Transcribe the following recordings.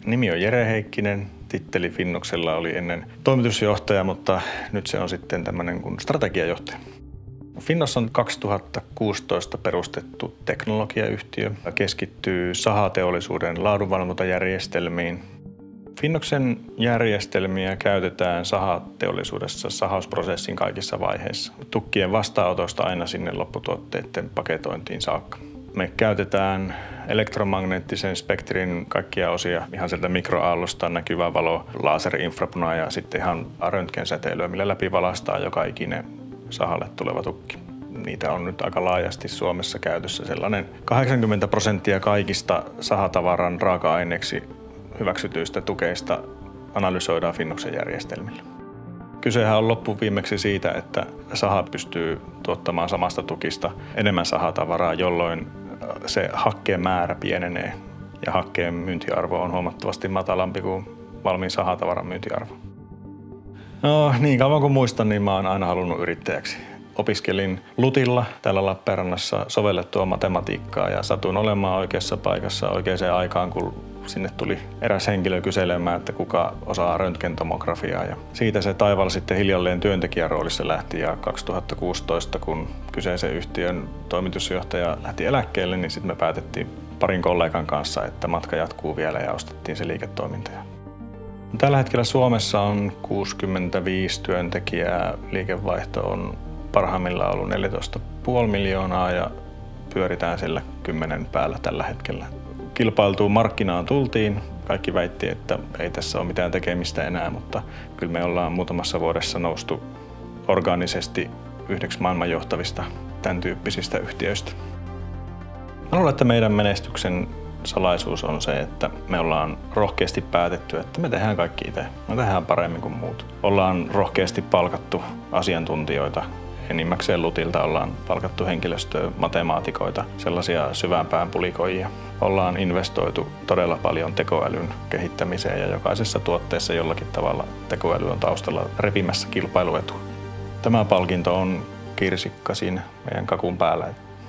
Nimi on Jere Heikkinen. Titteli Finnoxella oli ennen toimitusjohtaja, mutta nyt se on sitten tämmöinen kuin strategiajohtaja. Finnox on 2016 perustettu teknologiayhtiö, keskittyy sahateollisuuden laadunvalvontajärjestelmiin. Finnoxen järjestelmiä käytetään sahateollisuudessa sahausprosessin kaikissa vaiheissa, tukkien vastaanotosta aina sinne lopputuotteiden paketointiin saakka. Me käytetään elektromagneettisen spektrin kaikkia osia, ihan sieltä mikroaallosta näkyvää valo, laaserinfrapunaa ja sitten ihan röntgensäteilyä, millä läpi valaistaan joka ikinen sahalle tuleva tukki. Niitä on nyt aika laajasti Suomessa käytössä. Sellainen 80% kaikista sahatavaran raaka-aineeksi hyväksytyistä tukeista analysoidaan Finnoxen järjestelmillä. Kysehän on loppuviimeksi siitä, että saha pystyy tuottamaan samasta tukista enemmän sahatavaraa, jolloin se hakkeen määrä pienenee ja hakkeen myyntiarvo on huomattavasti matalampi kuin valmiin sahatavaran myyntiarvo. No niin kauan kuin muistan, niin mä oon aina halunnut yrittäjäksi. Opiskelin LUTilla täällä Lappeenrannassa sovellettua matematiikkaa ja satuin olemaan oikeassa paikassa oikeaan aikaan, kun sinne tuli eräs henkilö kyselemään, että kuka osaa röntgentomografiaa. Ja siitä se taival sitten hiljalleen työntekijän roolissa lähti ja 2016, kun kyseisen yhtiön toimitusjohtaja lähti eläkkeelle, niin sitten me päätettiin parin kollegan kanssa, että matka jatkuu vielä ja ostettiin se liiketoiminta. Tällä hetkellä Suomessa on 65 työntekijää, liikevaihto on parhaimmillaan ollut 14,5 miljoonaa ja pyöritään sillä 10 päällä tällä hetkellä. Kilpailtuun markkinaan tultiin. Kaikki väitti, että ei tässä ole mitään tekemistä enää, mutta kyllä me ollaan muutamassa vuodessa noustu orgaanisesti yhdeksi maailman johtavista tämän tyyppisistä yhtiöistä. Mä luulen, että meidän menestyksen salaisuus on se, että me ollaan rohkeasti päätetty, että me tehdään kaikki itse. Me tehdään paremmin kuin muut. Ollaan rohkeasti palkattu asiantuntijoita. Enimmäkseen LUTilta ollaan palkattu henkilöstöä, matemaatikoita, sellaisia syvämpään pulikoijia. Ollaan investoitu todella paljon tekoälyn kehittämiseen ja jokaisessa tuotteessa jollakin tavalla tekoäly on taustalla repimässä kilpailuetua. Tämä palkinto on kirsikka siinä meidän kakun päällä.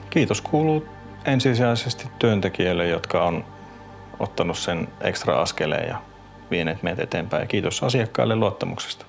Kiitos kuuluu ensisijaisesti työntekijöille, jotka on ottanut sen ekstra askeleen ja vieneet meitä eteenpäin. Ja kiitos asiakkaille luottamuksesta.